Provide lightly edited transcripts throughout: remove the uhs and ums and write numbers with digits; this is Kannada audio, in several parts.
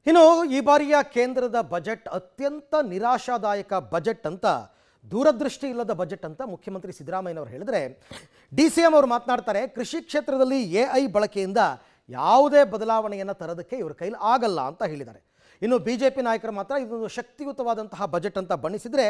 ಇನ್ನು ಈ ಬಾರಿಯ ಕೇಂದ್ರದ ಬಜೆಟ್ ಅತ್ಯಂತ ನಿರಾಶಾದಾಯಕ ಬಜೆಟ್ ಅಂತ, ದೂರದೃಷ್ಟಿ ಇಲ್ಲದ ಬಜೆಟ್ ಅಂತ ಮುಖ್ಯಮಂತ್ರಿ ಸಿದ್ದರಾಮಯ್ಯನವರು ಹೇಳಿದ್ರೆ, DCM ಅವರು ಮಾತನಾಡ್ತಾರೆ, ಕೃಷಿ ಕ್ಷೇತ್ರದಲ್ಲಿ AI ಬಳಕೆಯಿಂದ ಯಾವುದೇ ಬದಲಾವಣೆಯನ್ನು ತರೋದಕ್ಕೆ ಇವರ ಕೈಲಿ ಆಗಲ್ಲ ಅಂತ ಹೇಳಿದ್ದಾರೆ. ಇನ್ನು BJP ನಾಯಕರು ಮಾತ್ರ ಇದೊಂದು ಶಕ್ತಿಯುತವಾದಂತಹ ಬಜೆಟ್ ಅಂತ ಬಣ್ಣಿಸಿದ್ರೆ,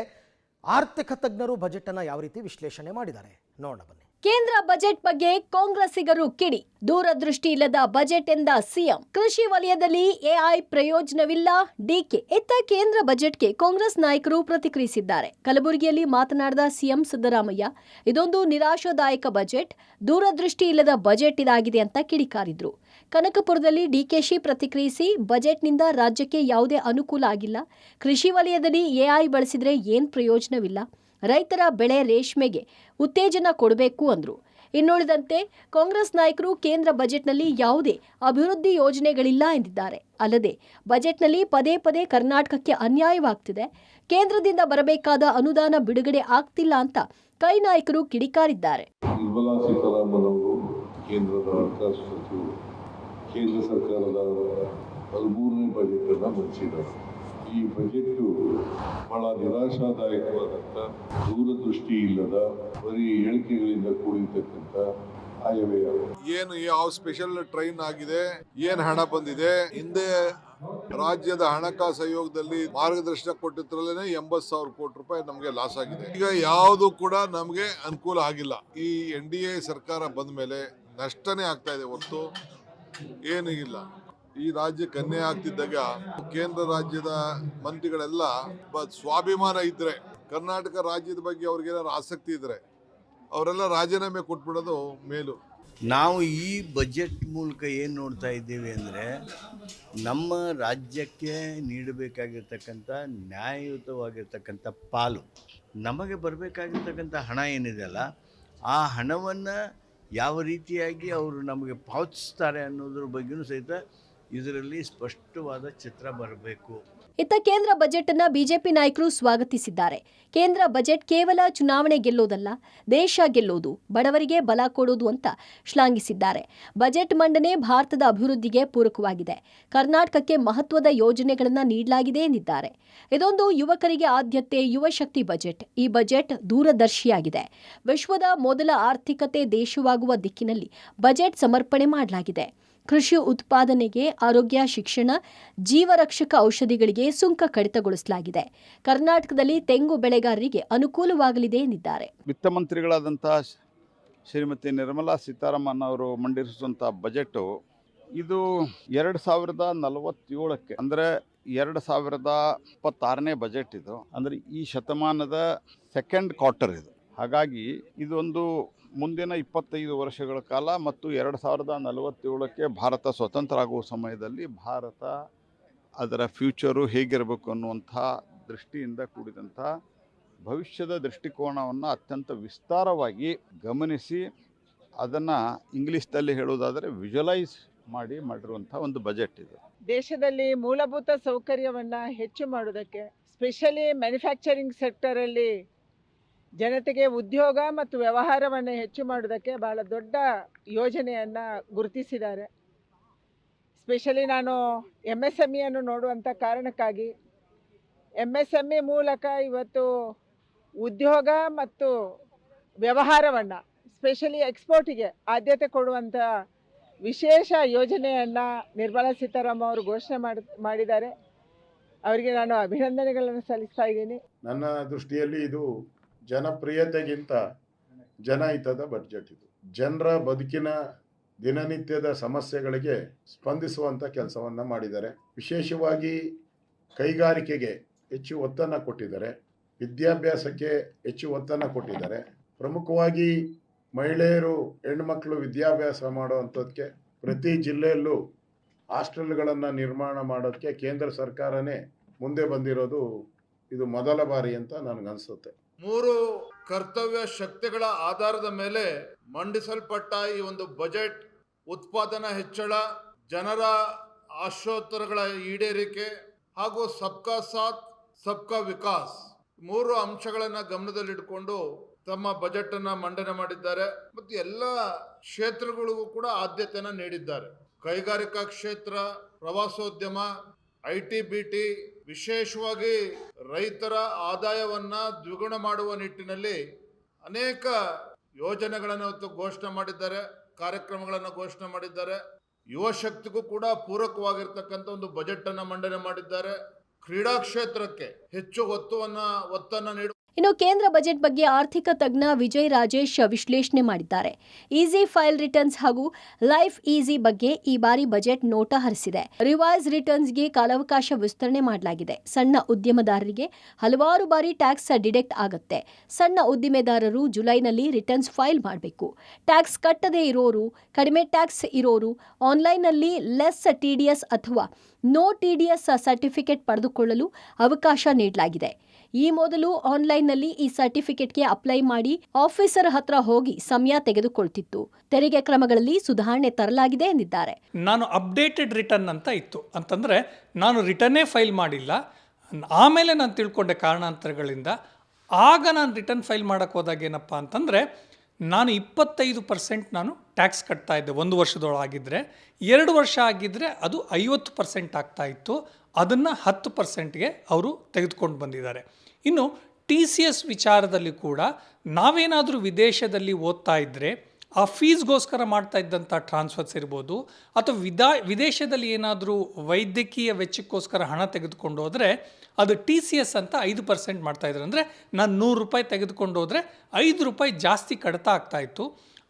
ಆರ್ಥಿಕ ತಜ್ಞರು ಬಜೆಟ್ ಅನ್ನು ಯಾವ ರೀತಿ ವಿಶ್ಲೇಷಣೆ ಮಾಡಿದ್ದಾರೆ ನೋಡೋಣ ಬನ್ನಿ. ಕೇಂದ್ರ ಬಜೆಟ್ ಬಗ್ಗೆ ಕಾಂಗ್ರೆಸ್ಸಿಗರು ಕಿಡಿ, ದೂರದೃಷ್ಟಿ ಇಲ್ಲದ ಬಜೆಟ್ ಎಂದ ಸಿಎಂ. ಕೃಷಿ ವಲಯದಲ್ಲಿ AI ಪ್ರಯೋಜನವಿಲ್ಲ ಡಿಕೆ. ಇತ್ತ ಕೇಂದ್ರ ಬಜೆಟ್ಗೆ ಕಾಂಗ್ರೆಸ್ ನಾಯಕರು ಪ್ರತಿಕ್ರಿಯಿಸಿದ್ದಾರೆ. ಕಲಬುರಗಿಯಲ್ಲಿ ಮಾತನಾಡಿದ ಸಿಎಂ ಸಿದ್ದರಾಮಯ್ಯ, ಇದೊಂದು ನಿರಾಶಾದಾಯಕ ಬಜೆಟ್, ದೂರದೃಷ್ಟಿ ಇಲ್ಲದ ಬಜೆಟ್ ಇದಾಗಿದೆ ಅಂತ ಕಿಡಿಕಾರಿದ್ರು. ಕನಕಪುರದಲ್ಲಿ DKಶಿ ಪ್ರತಿಕ್ರಿಯಿಸಿ, ಬಜೆಟ್ನಿಂದ ರಾಜ್ಯಕ್ಕೆ ಯಾವುದೇ ಅನುಕೂಲ ಆಗಿಲ್ಲ, ಕೃಷಿ ವಲಯದಲ್ಲಿ AI ಬಳಸಿದ್ರೆ ಏನ್ ಪ್ರಯೋಜನವಿಲ್ಲ, ರೈತರ ಬೆಳೆ ರೇಷ್ಮೆಗೆ ಉತ್ತೇಜನ ಕೊಡಬೇಕು ಅಂದ್ರು. ಇನ್ನುಳಿದಂತೆ ಕಾಂಗ್ರೆಸ್ ನಾಯಕರು ಕೇಂದ್ರ ಬಜೆಟ್ನಲ್ಲಿ ಯಾವುದೇ ಅಭಿವೃದ್ಧಿ ಯೋಜನೆಗಳಿಲ್ಲ ಎಂದಿದ್ದಾರೆ. ಅಲ್ಲದೆ ಬಜೆಟ್ನಲ್ಲಿ ಪದೇ ಪದೇ ಕರ್ನಾಟಕಕ್ಕೆ ಅನ್ಯಾಯವಾಗ್ತಿದೆ, ಕೇಂದ್ರದಿಂದ ಬರಬೇಕಾದ ಅನುದಾನ ಬಿಡುಗಡೆ ಆಗ್ತಿಲ್ಲ ಅಂತ ಕೈ ನಾಯಕರು ಕಿಡಿಕಾರಿದ್ದಾರೆ. ನಿರ್ಮಲಾ ಸೀತಾರಾಮನ್ ಅವರು ಕೇಂದ್ರದ ಹಣಕಾಸು ಸಚಿವರು ಕೇಂದ್ರ ಸರ್ಕಾರದ 13ನೇ ಬಜೆಟ್ ಅನ್ನು ಮಂಡಿಸಿದ್ದಾರೆ. ಈ ಬಜೆಟ್ಟು ಬಹಳ ನಿರಾಶಾದಾಯಕವಾದಂಥ, ದೂರದೃಷ್ಟಿ ಇಲ್ಲದ, ಬರೀ ಹೇಳಿಕೆಗಳಿಂದ ಕೂಡಿರ್ತಕ್ಕಂಥ ಆಯವ್ಯಯ. ಏನು ಯಾವ ಸ್ಪೆಷಲ್ ಟ್ರೈನ್ ಆಗಿದೆ, ಏನ್ ಹಣ ಬಂದಿದೆ, ಹಿಂದೆ ರಾಜ್ಯದ ಹಣಕಾಸು ಆಯೋಗದಲ್ಲಿ ಮಾರ್ಗದರ್ಶನ ಕೊಟ್ಟಿದ್ರಲ್ಲೇ 80,000 ಕೋಟಿ ರೂಪಾಯಿ ನಮಗೆ ಲಾಸ್ ಆಗಿದೆ. ಈಗ ಯಾವುದು ಕೂಡ ನಮಗೆ ಅನುಕೂಲ ಆಗಿಲ್ಲ. ಈ NDA ಸರ್ಕಾರ ಬಂದ ಮೇಲೆ ನಷ್ಟನೇ ಆಗ್ತಾ ಇದೆ ಹೊರತು ಏನೂ ಇಲ್ಲ. ಈ ರಾಜ್ಯಕ್ಕೆ ಅನ್ಯಾಯ ಆಗ್ತಿದ್ದಾಗ ಕೇಂದ್ರ ರಾಜ್ಯದ ಮಂತ್ರಿಗಳೆಲ್ಲ ಸ್ವಾಭಿಮಾನ ಇದ್ರೆ, ಕರ್ನಾಟಕ ರಾಜ್ಯದ ಬಗ್ಗೆ ಅವ್ರಿಗೇನಾದ್ರು ಆಸಕ್ತಿ ಇದ್ರೆ ಅವರೆಲ್ಲ ರಾಜೀನಾಮೆ ಕೊಟ್ಬಿಡೋದು ಮೇಲು. ನಾವು ಈ ಬಜೆಟ್ ಮೂಲಕ ಏನು ನೋಡ್ತಾ ಇದ್ದೀವಿ ಅಂದರೆ, ನಮ್ಮ ರಾಜ್ಯಕ್ಕೆ ನೀಡಬೇಕಾಗಿರ್ತಕ್ಕಂಥ ನ್ಯಾಯಯುತವಾಗಿರ್ತಕ್ಕಂಥ ಪಾಲು, ನಮಗೆ ಬರಬೇಕಾಗಿರ್ತಕ್ಕಂಥ ಹಣ ಏನಿದೆಯಲ್ಲ, ಆ ಹಣವನ್ನು ಯಾವ ರೀತಿಯಾಗಿ ಅವರು ನಮಗೆ ಪಾವತಿಸ್ತಾರೆ ಅನ್ನೋದ್ರ ಬಗ್ಗೆಯೂ ಸಹಿತ ಇದರಲ್ಲಿ ಸ್ಪಷ್ಟವಾದ ಚಿತ್ರ ಬರಬೇಕು. ಇತ್ತ ಕೇಂದ್ರ ಬಜೆಟ್ ಅನ್ನ ಬಿಜೆಪಿ ನಾಯಕರು ಸ್ವಾಗತಿಸಿದ್ದಾರೆ. ಕೇಂದ್ರ ಬಜೆಟ್ ಕೇವಲ ಚುನಾವಣೆ ಗೆಲ್ಲೋದಲ್ಲ, ದೇಶ ಗೆಲ್ಲೋದು, ಬಡವರಿಗೆ ಬಲ ಕೊಡೋದು ಅಂತ ಶ್ಲಾಘಿಸಿದ್ದಾರೆ. ಬಜೆಟ್ ಮಂಡನೆ ಭಾರತದ ಅಭಿವೃದ್ಧಿಗೆ ಪೂರಕವಾಗಿದೆ, ಕರ್ನಾಟಕಕ್ಕೆ ಮಹತ್ವದ ಯೋಜನೆಗಳನ್ನು ನೀಡಲಾಗಿದೆ ಎಂದಿದ್ದಾರೆ. ಇದೊಂದು ಯುವಕರಿಗೆ ಆದ್ಯತೆ, ಯುವ ಶಕ್ತಿ ಬಜೆಟ್. ಈ ಬಜೆಟ್ ದೂರದರ್ಶಿಯಾಗಿದೆ. ವಿಶ್ವದ ಮೊದಲ ಆರ್ಥಿಕತೆ ದೇಶವಾಗುವ ದಿಕ್ಕಿನಲ್ಲಿ ಬಜೆಟ್ ಸಮರ್ಪಣೆ ಮಾಡಲಾಗಿದೆ. ಕೃಷಿ ಉತ್ಪಾದನೆಗೆ, ಆರೋಗ್ಯ, ಶಿಕ್ಷಣ, ಜೀವರಕ್ಷಕ ಔಷಧಿಗಳಿಗೆ ಸುಂಕ ಕಡಿತಗೊಳಿಸಲಾಗಿದೆ. ಕರ್ನಾಟಕದಲ್ಲಿ ತೆಂಗು ಬೆಳೆಗಾರರಿಗೆ ಅನುಕೂಲವಾಗಲಿದೆ ಎಂದಿದ್ದಾರೆ. ವಿತ್ತ ಮಂತ್ರಿಗಳಾದಂತಹ ಶ್ರೀಮತಿ ನಿರ್ಮಲಾ ಸೀತಾರಾಮನ್ ಅವರು ಮಂಡಿಸುವಂಥ ಬಜೆಟು ಇದು 2047ಕ್ಕೆ ಅಂದರೆ 2026ನೇ ಬಜೆಟ್ ಇದು. ಅಂದರೆ ಈ ಶತಮಾನದ ಸೆಕೆಂಡ್ ಕ್ವಾರ್ಟರ್ ಇದು. ಹಾಗಾಗಿ ಇದೊಂದು ಮುಂದಿನ 25 ವರ್ಷಗಳ ಕಾಲ ಮತ್ತು 2047ಕ್ಕೆ ಭಾರತ ಸ್ವತಂತ್ರ ಆಗುವ ಸಮಯದಲ್ಲಿ ಭಾರತ ಅದರ ಫ್ಯೂಚರು ಹೇಗಿರಬೇಕು ಅನ್ನುವಂಥ ದೃಷ್ಟಿಯಿಂದ ಕೂಡಿದಂಥ ಭವಿಷ್ಯದ ದೃಷ್ಟಿಕೋನವನ್ನು ಅತ್ಯಂತ ವಿಸ್ತಾರವಾಗಿ ಗಮನಿಸಿ, ಅದನ್ನು ಇಂಗ್ಲೀಷ್ನಲ್ಲಿ ಹೇಳುವುದಾದರೆ ವಿಜುವಲೈಸ್ ಮಾಡಿರುವಂಥ ಒಂದು ಬಜೆಟ್ ಇದು. ದೇಶದಲ್ಲಿ ಮೂಲಭೂತ ಸೌಕರ್ಯವನ್ನು ಹೆಚ್ಚು ಮಾಡೋದಕ್ಕೆ, ಸ್ಪೆಷಲಿ ಮ್ಯಾನುಫ್ಯಾಕ್ಚರಿಂಗ್ ಸೆಕ್ಟರಲ್ಲಿ ಜನತೆಗೆ ಉದ್ಯೋಗ ಮತ್ತು ವ್ಯವಹಾರವನ್ನು ಹೆಚ್ಚು ಮಾಡೋದಕ್ಕೆ ಬಹಳ ದೊಡ್ಡ ಯೋಜನೆಯನ್ನು ಗುರುತಿಸಿದ್ದಾರೆ. ಸ್ಪೆಷಲಿ ನಾನು MSMEಯನ್ನು ನೋಡುವಂಥ ಕಾರಣಕ್ಕಾಗಿ MSME ಮೂಲಕ ಇವತ್ತು ಉದ್ಯೋಗ ಮತ್ತು ವ್ಯವಹಾರವನ್ನು, ಸ್ಪೆಷಲಿ ಎಕ್ಸ್ಪೋರ್ಟಿಗೆ ಆದ್ಯತೆ ಕೊಡುವಂಥ ವಿಶೇಷ ಯೋಜನೆಯನ್ನು ನಿರ್ಮಲಾ ಸೀತಾರಾಮನ್ ಅವರು ಘೋಷಣೆ ಮಾಡಿದ್ದಾರೆ. ಅವರಿಗೆ ನಾನು ಅಭಿನಂದನೆಗಳನ್ನು ಸಲ್ಲಿಸ್ತಾ ಇದ್ದೀನಿ. ನನ್ನ ದೃಷ್ಟಿಯಲ್ಲಿ ಇದು ಜನಪ್ರಿಯತೆಗಿಂತ ಜನಹಿತದ ಬಜೆಟ್. ಇದು ಜನರ ಬದುಕಿನ ದಿನನಿತ್ಯದ ಸಮಸ್ಯೆಗಳಿಗೆ ಸ್ಪಂದಿಸುವಂಥ ಕೆಲಸವನ್ನು ಮಾಡಿದ್ದಾರೆ. ವಿಶೇಷವಾಗಿ ಕೈಗಾರಿಕೆಗೆ ಹೆಚ್ಚು ಒತ್ತನ್ನು ಕೊಟ್ಟಿದ್ದಾರೆ, ವಿದ್ಯಾಭ್ಯಾಸಕ್ಕೆ ಹೆಚ್ಚು ಒತ್ತನ್ನು ಕೊಟ್ಟಿದ್ದಾರೆ. ಪ್ರಮುಖವಾಗಿ ಮಹಿಳೆಯರು, ಹೆಣ್ಮಕ್ಳು ವಿದ್ಯಾಭ್ಯಾಸ ಮಾಡುವಂಥದ್ದಕ್ಕೆ ಪ್ರತಿ ಜಿಲ್ಲೆಯಲ್ಲೂ ಹಾಸ್ಟೆಲ್ಗಳನ್ನು ನಿರ್ಮಾಣ ಮಾಡೋದಕ್ಕೆ ಕೇಂದ್ರ ಸರ್ಕಾರನೇ ಮುಂದೆ ಬಂದಿರೋದು ಇದು ಮೊದಲ ಬಾರಿ ಅಂತ ನನಗನ್ಸುತ್ತೆ. 3 ಕರ್ತವ್ಯ ಶಕ್ತಿಗಳ ಆಧಾರದ ಮೇಲೆ ಮಂಡಿಸಲ್ಪಟ್ಟ ಈ ಒಂದು ಬಜೆಟ್ ಉತ್ಪಾದನಾ ಹೆಚ್ಚಳ, ಜನರ ಆಶೋತ್ತರಗಳ ಈಡೇರಿಕೆ ಹಾಗೂ ಸಬ್ಕಾ ಸಾಥ್ ಸಬ್ಕಾ ವಿಕಾಸ್ 3 ಅಂಶಗಳನ್ನು ಗಮನದಲ್ಲಿಟ್ಟುಕೊಂಡು ತಮ್ಮ ಬಜೆಟ್ ಅನ್ನ ಮಂಡನೆ ಮಾಡಿದ್ದಾರೆ. ಮತ್ತು ಎಲ್ಲ ಕ್ಷೇತ್ರಗಳಿಗೂ ಕೂಡ ಆದ್ಯತೆಯನ್ನು ನೀಡಿದ್ದಾರೆ. ಕೈಗಾರಿಕಾ ಕ್ಷೇತ್ರ, ಪ್ರವಾಸೋದ್ಯಮ, ITBT ವಿಶೇಷವಾಗಿ ರೈತರ ಆದಾಯವನ್ನ ದ್ವಿಗುಣ ಮಾಡುವ ನಿಟ್ಟಿನಲ್ಲಿ ಅನೇಕ ಯೋಜನೆಗಳನ್ನು ಇವತ್ತು ಘೋಷಣೆ ಮಾಡಿದ್ದಾರೆ, ಕಾರ್ಯಕ್ರಮಗಳನ್ನು ಘೋಷಣೆ ಮಾಡಿದ್ದಾರೆ. ಯುವ ಶಕ್ತಿಗೂ ಕೂಡ ಪೂರಕವಾಗಿರ್ತಕ್ಕಂಥ ಒಂದು ಬಜೆಟ್ ಅನ್ನ ಮಂಡನೆ ಮಾಡಿದ್ದಾರೆ. ಕ್ರೀಡಾ ಕ್ಷೇತ್ರಕ್ಕೆ ಹೆಚ್ಚು ಒತ್ತನ್ನು ನೀಡುವ ಇನ್ನು ಕೇಂದ್ರ ಬಜೆಟ್ ಬಗ್ಗೆ ಆರ್ಥಿಕ ತಜ್ಞ ವಿಜಯ್ ರಾಜೇಶ್ ವಿಶ್ಲೇಷಣೆ ಮಾಡಿದ್ದಾರೆ. ಈಸಿ ಫೈಲ್ ರಿಟರ್ನ್ಸ್ ಹಾಗೂ ಲೈಫ್ ಈಸಿ ಬಗ್ಗೆ ಈ ಬಾರಿ ಬಜೆಟ್ ನೋಟ ಹರಿಸಿದೆ. ರಿವೈಸ್ ರಿಟರ್ನ್ಸ್ಗೆ ಕಾಲಾವಕಾಶ ವಿಸ್ತರಣೆ ಮಾಡಲಾಗಿದೆ. ಸಣ್ಣ ಉದ್ಯಮದಾರರಿಗೆ ಹಲವಾರು ಬಾರಿ ಟ್ಯಾಕ್ಸ್ ಡಿಡಕ್ಟ್ ಆಗುತ್ತೆ. ಸಣ್ಣ ಉದ್ದಿಮೆದಾರರು ಜುಲೈನಲ್ಲಿ ರಿಟರ್ನ್ಸ್ ಫೈಲ್ ಮಾಡಬೇಕು. ಟ್ಯಾಕ್ಸ್ ಕಟ್ಟದೇ ಇರೋರು, ಕಡಿಮೆ ಟ್ಯಾಕ್ಸ್ ಇರೋರು ಆನ್ಲೈನ್ನಲ್ಲಿ ಲೆಸ್ ಟಿಡಿಎಸ್ ಅಥವಾ ನೋ ಟಿಡಿಎಸ್ ಸರ್ಟಿಫಿಕೇಟ್ ಪಡೆದುಕೊಳ್ಳಲು ಅವಕಾಶ ನೀಡಲಾಗಿದೆ. ಈ ಮೊದಲು ಆನ್ಲೈನ್ನಲ್ಲಿ ಈ ಸರ್ಟಿಫಿಕೇಟ್ಗೆ ಅಪ್ಲೈ ಮಾಡಿ ಆಫೀಸರ್ ಹತ್ರ ಹೋಗಿ ಸಮಯ ತೆಗೆದುಕೊಳ್ತಿತ್ತು. ತೆರಿಗೆ ಕ್ರಮಗಳಲ್ಲಿ ಸುಧಾರಣೆ ತರಲಾಗಿದೆ ಎಂದಿದ್ದಾರೆ. ನಾನು ಅಪ್ಡೇಟೆಡ್ ರಿಟರ್ನ್ ಅಂತ ಇತ್ತು, ಅಂತಂದರೆ ನಾನು ರಿಟರ್ನೇ ಫೈಲ್ ಮಾಡಿಲ್ಲ, ಆಮೇಲೆ ನಾನು ತಿಳ್ಕೊಂಡೆ ಕಾರಣಾಂತರಗಳಿಂದ. ಆಗ ನಾನು ರಿಟರ್ನ್ ಫೈಲ್ ಮಾಡೋಕ್ಕೆ ಹೋದಾಗ ಏನಪ್ಪ ಅಂತಂದರೆ ನಾನು 25% ನಾನು ಟ್ಯಾಕ್ಸ್ ಕಟ್ತಾ ಇದ್ದೆ 1 ವರ್ಷದೊಳಗಿದ್ದರೆ. 2 ವರ್ಷ ಆಗಿದ್ದರೆ ಅದು 50% ಆಗ್ತಾ ಇತ್ತು. ಅದನ್ನು 10%ಗೆ ಅವರು ತೆಗೆದುಕೊಂಡು ಬಂದಿದ್ದಾರೆ. ಇನ್ನು TCS ವಿಚಾರದಲ್ಲಿ ಕೂಡ ನಾವೇನಾದರೂ ವಿದೇಶದಲ್ಲಿ ಓದ್ತಾ ಇದ್ದರೆ ಆ ಫೀಸ್ಗೋಸ್ಕರ ಮಾಡ್ತಾ ಇದ್ದಂಥ ಟ್ರಾನ್ಸ್ಫರ್ಸ್ ಇರ್ಬೋದು, ಅಥವಾ ವಿದೇಶದಲ್ಲಿ ಏನಾದರೂ ವೈದ್ಯಕೀಯ ವೆಚ್ಚಕ್ಕೋಸ್ಕರ ಹಣ ತೆಗೆದುಕೊಂಡು ಹೋದರೆ ಅದು TCS ಅಂತ 5% ಮಾಡ್ತಾಯಿದ್ರು. ಅಂದರೆ ನಾನು 100 ರೂಪಾಯಿ ತೆಗೆದುಕೊಂಡು ಹೋದರೆ 5 ರೂಪಾಯಿ ಜಾಸ್ತಿ ಕಡಿತ ಆಗ್ತಾಯಿತ್ತು.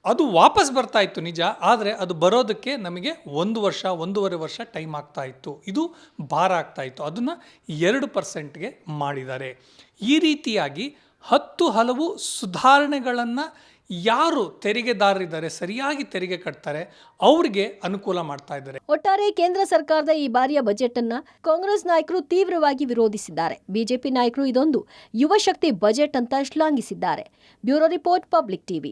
ಅದು ವಾಪಸ್ ಬರ್ತಾ ಇತ್ತು ನಿಜ, ಆದರೆ ಅದು ಬರೋದಕ್ಕೆ ನಮಗೆ 1 ವರ್ಷ 1.5 ವರ್ಷ ಟೈಮ್ ಆಗ್ತಾ ಇತ್ತು. ಇದು ಭಾರ ಆಗ್ತಾ ಇತ್ತು. ಅದನ್ನು 2%ಗೆ ಮಾಡಿದ್ದಾರೆ. ಈ ರೀತಿಯಾಗಿ 10 ಹಲವು ಸುಧಾರಣೆಗಳನ್ನು ಯಾರು ತೆರಿಗೆದಾರರಿದ್ದಾರೆ, ಸರಿಯಾಗಿ ತೆರಿಗೆ ಕಟ್ತಾರೆ, ಅವರಿಗೆ ಅನುಕೂಲ ಮಾಡ್ತಾ ಇದ್ದಾರೆ. ಒಟ್ಟಾರೆ ಕೇಂದ್ರ ಸರ್ಕಾರದ ಈ ಬಾರಿಯ ಬಜೆಟ್ ಅನ್ನ ಕಾಂಗ್ರೆಸ್ ನಾಯಕರು ತೀವ್ರವಾಗಿ ವಿರೋಧಿಸಿದ್ದಾರೆ. ಬಿಜೆಪಿ ನಾಯಕರು ಇದೊಂದು ಯುವ ಶಕ್ತಿ ಬಜೆಟ್ ಅಂತ ಶ್ಲಾಘಿಸಿದ್ದಾರೆ. Bureau report, public TV.